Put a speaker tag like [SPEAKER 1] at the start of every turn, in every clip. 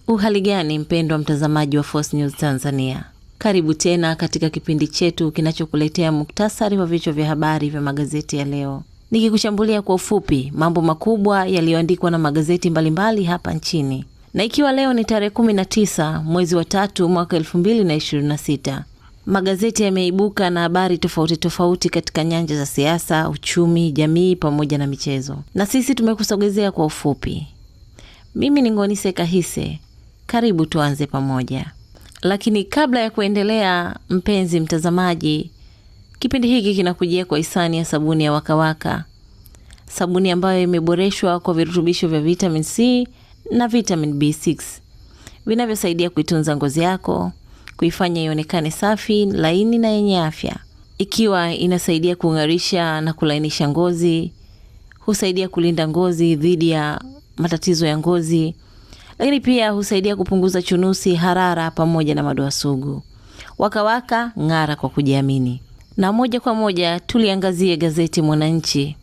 [SPEAKER 1] Uhali gani mpendwa mtazamaji wa Force News Tanzania? Karibu tena katika kipindi chetu kinachokuletea muktasari wa vichwa vya habari vya magazeti ya leo. Nikikuchambulia kwa ufupi mambo makubwa yaliyoandikwa na magazeti mbalimbali hapa nchini. Na ikiwa leo ni tarehe 19 mwezi wa 3 mwaka 2026. Magazeti yameibuka na habari tofauti tofauti katika nyanja za siasa, uchumi, jamii pamoja na michezo. Na sisi tumekusogezea kwa ufupi. Mimi ni Ngonise Kahise. Karibu tuanze pamoja. Lakini kabla ya kuendelea, mpenzi mtazamaji, kipindi hiki kinakujia kwa hisani ya sabuni ya Wakawaka. Sabuni ambayo imeboreshwa kwa virutubisho vya vitamin C na vitamin B6 vinavyosaidia kuitunza ngozi yako, kuifanya ionekane safi, laini na yenye afya. Ikiwa inasaidia kung'arisha na kulainisha ngozi, husaidia kulinda ngozi dhidi ya matatizo ya ngozi, lakini pia husaidia kupunguza chunusi, harara pamoja na madoa sugu. Wakawaka, ng'ara kwa kujiamini. Na moja kwa moja tuliangazie gazeti Mwananchi.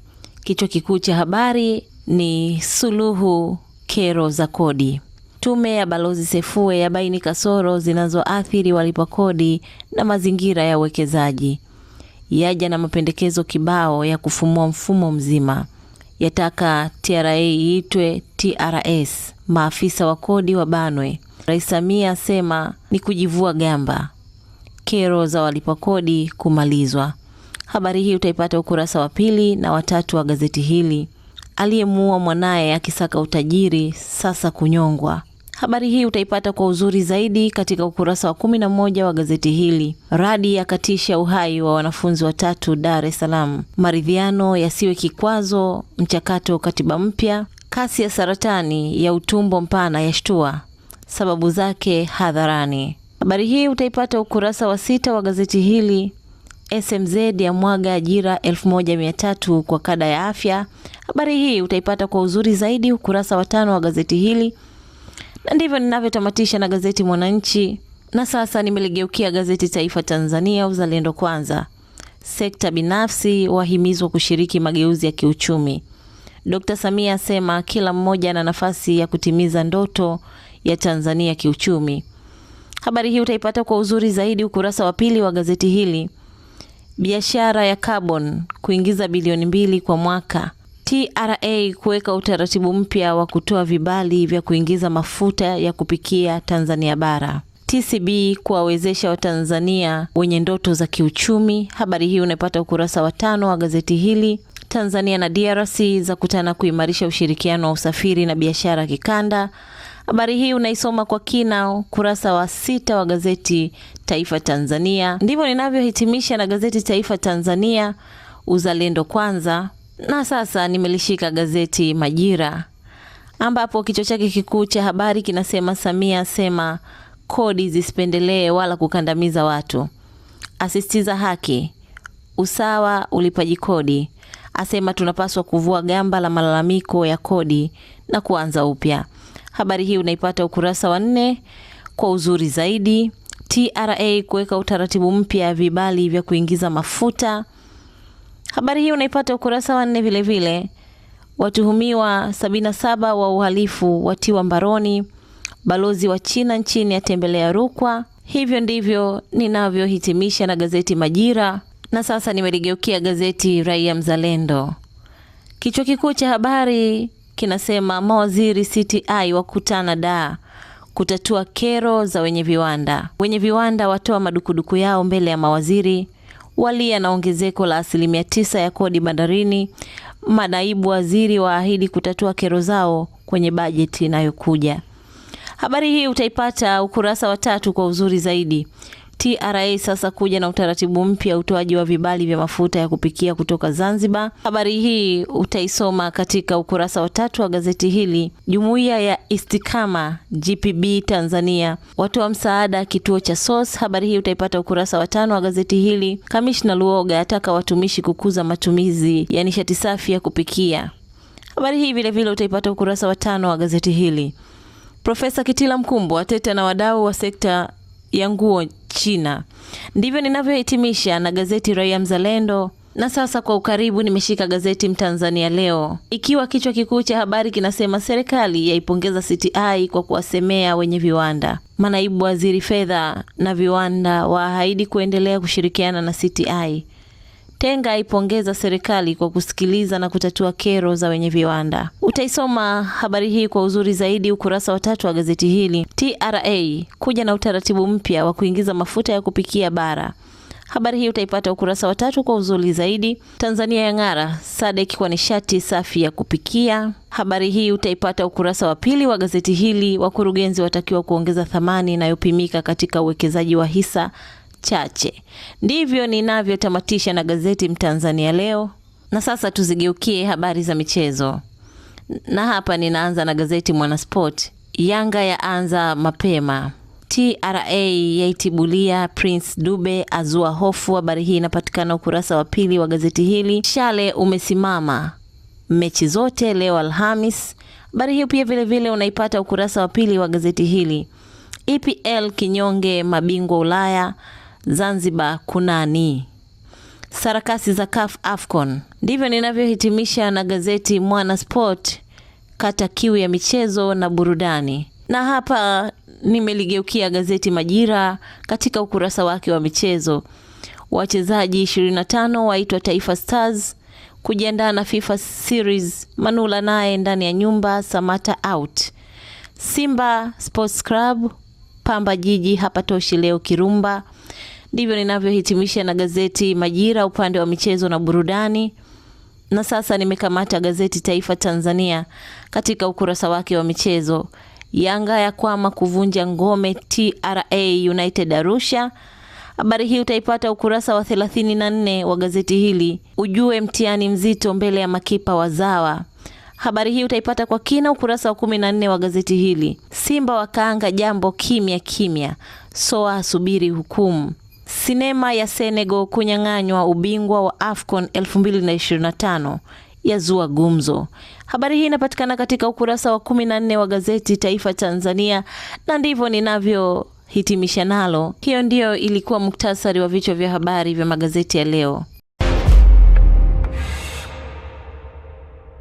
[SPEAKER 1] Kichwa kikuu cha habari ni suluhu kero za kodi. Tume ya Balozi Sefue yabaini kasoro zinazoathiri walipa kodi na mazingira ya uwekezaji. Yaja na mapendekezo kibao ya kufumua mfumo mzima. Yataka TRA iitwe TRS. Maafisa wa kodi wabanwe. Rais Samia asema ni kujivua gamba. Kero za walipa kodi kumalizwa. Habari hii utaipata ukurasa wa 2 na wa 3 wa gazeti hili. Aliyemuua mwanaye akisaka utajiri sasa kunyongwa. Habari hii utaipata kwa uzuri zaidi katika ukurasa wa 11 wa gazeti hili. Radi yakatisha uhai wa wanafunzi 3 Dar es Salaam. Maridhiano yasiwe kikwazo mchakato katiba mpya. Kasi ya saratani ya utumbo mpana yashtua. Sababu zake hadharani. Habari hii utaipata ukurasa wa 6 wa gazeti hili. SMZ ya mwaga ajira 1300 kwa kada ya afya. Habari hii utaipata kwa uzuri zaidi ukurasa wa 5 wa gazeti hili. Na ndivyo ninavyotamatisha na gazeti Mwananchi. Na sasa nimeligeukia gazeti Taifa Tanzania, Uzalendo Kwanza. Sekta binafsi wahimizwa kushiriki mageuzi ya kiuchumi. Dr. Samia asema kila mmoja ana nafasi ya kutimiza ndoto ya Tanzania kiuchumi. Habari hii utaipata kwa uzuri zaidi ukurasa wa 2 wa gazeti hili. Biashara ya carbon kuingiza bilioni 2 kwa mwaka. TRA kuweka utaratibu mpya wa kutoa vibali vya kuingiza mafuta ya kupikia Tanzania bara. TCB kuwawezesha Watanzania wenye ndoto za kiuchumi. Habari hii unapata ukurasa wa 5 wa gazeti hili. Tanzania na DRC za kutana kuimarisha ushirikiano wa usafiri na biashara kikanda. Habari hii unaisoma kwa kina ukurasa wa 6 wa gazeti Taifa Tanzania. Ndivyo ninavyohitimisha na gazeti Taifa Tanzania, Uzalendo Kwanza. Na sasa nimelishika gazeti Majira, ambapo kichwa chake kikuu cha habari kinasema Samia asema kodi zisipendelee wala kukandamiza watu. Asisitiza haki, usawa, ulipaji kodi. Asema tunapaswa kuvua gamba la malalamiko ya kodi na kuanza upya. Habari hii unaipata ukurasa wa 4 kwa uzuri zaidi. TRA kuweka utaratibu mpya vibali vya kuingiza mafuta. Habari hii unaipata ukurasa wa 4 vile vile. Watuhumiwa 77 wa uhalifu watiwa mbaroni. Balozi wa China nchini atembelea Rukwa. Hivyo ndivyo ninavyohitimisha na gazeti Majira. Na sasa nimeligeukia gazeti Raia Mzalendo. Kichwa kikuu cha habari kinasema mawaziri CTI wakutana Dar kutatua kero za wenye viwanda. Wenye viwanda watoa madukuduku yao mbele ya mawaziri. Walia na ongezeko la 9% ya kodi bandarini. Manaibu waziri waahidi kutatua kero zao kwenye bajeti inayokuja. Habari hii utaipata ukurasa wa 3 kwa uzuri zaidi. TRA sasa kuja na utaratibu mpya utoaji wa vibali vya mafuta ya kupikia kutoka Zanzibar. Habari hii utaisoma katika ukurasa wa 3 wa gazeti hili. Jumuiya ya Istikama GPB Tanzania watoa msaada kituo cha SOS. Habari hii utaipata ukurasa wa 5 wa gazeti hili. Kamishna Luoga ataka watumishi kukuza matumizi ya nishati safi ya kupikia. Habari hii vile vile utaipata ukurasa wa 5 wa gazeti hili. Profesa Kitila Mkumbo ateta na wadau wa sekta ya nguo China. Ndivyo ninavyohitimisha na gazeti Raia Mzalendo, Na sasa kwa ukaribu nimeshika gazeti Mtanzania leo, ikiwa kichwa kikuu cha habari kinasema serikali yaipongeza CTI kwa kuwasemea wenye viwanda. Manaibu waziri fedha na viwanda waahidi kuendelea kushirikiana na CTI. Tenga aipongeza serikali kwa kusikiliza na kutatua kero za wenye viwanda. Utaisoma habari hii kwa uzuri zaidi ukurasa wa 3 wa gazeti hili. TRA kuja na utaratibu mpya wa kuingiza mafuta ya kupikia bara. Habari hii utaipata ukurasa wa 3 kwa uzuri zaidi. Tanzania yang'ara SADC kwa nishati safi ya kupikia. Habari hii utaipata ukurasa wa 2 wa gazeti hili. Wakurugenzi watakiwa kuongeza thamani inayopimika katika uwekezaji wa hisa chache. Ndivyo ninavyotamatisha na gazeti Mtanzania leo. Na sasa tuzigeukie habari za michezo. Na hapa ninaanza na gazeti Mwanasport. Yanga yaanza mapema. TRA yaitibulia Prince Dube azua hofu. Habari hii inapatikana ukurasa wa 2 wa gazeti hili. Shale umesimama mechi zote leo Alhamis. Habari hii pia vile unaipata ukurasa wa 2 wa gazeti hili. EPL kinyonge mabingwa Ulaya. Zanzibar kunani. Sarakasi za CAF AFCON. Ndivyo ninavyohitimisha na gazeti Mwanasport, kata kiu ya michezo na burudani. Na hapa nimeligeukia gazeti Majira katika ukurasa wake wa michezo. Wachezaji 25 waitwa Taifa Stars kujiandaa na FIFA Series. Manula naye ndani ya nyumba, Samata out. Simba Sports Club Pamba Jiji hapatoshi leo Kirumba. Ndivyo ninavyohitimisha na gazeti Majira upande wa michezo na burudani. Na sasa nimekamata gazeti Taifa Tanzania katika ukurasa wake wa michezo. Yanga ya kwama kuvunja ngome TRA United Arusha. Habari hii utaipata ukurasa wa 34 wa gazeti hili. Ujue mtihani mzito mbele ya makipa wazawa. Habari hii utaipata kwa kina ukurasa wa 14 wa gazeti hili. Simba wakaanga jambo kimya. Soa asubiri hukumu. Sinema ya Senegal kunyang'anywa ubingwa wa AFCON 2025 yazua gumzo. Habari hii inapatikana katika ukurasa wa 14 wa gazeti Taifa Tanzania, na ndivyo ninavyohitimisha nalo. Hiyo ndio ilikuwa muktasari wa vichwa vya habari vya magazeti ya leo.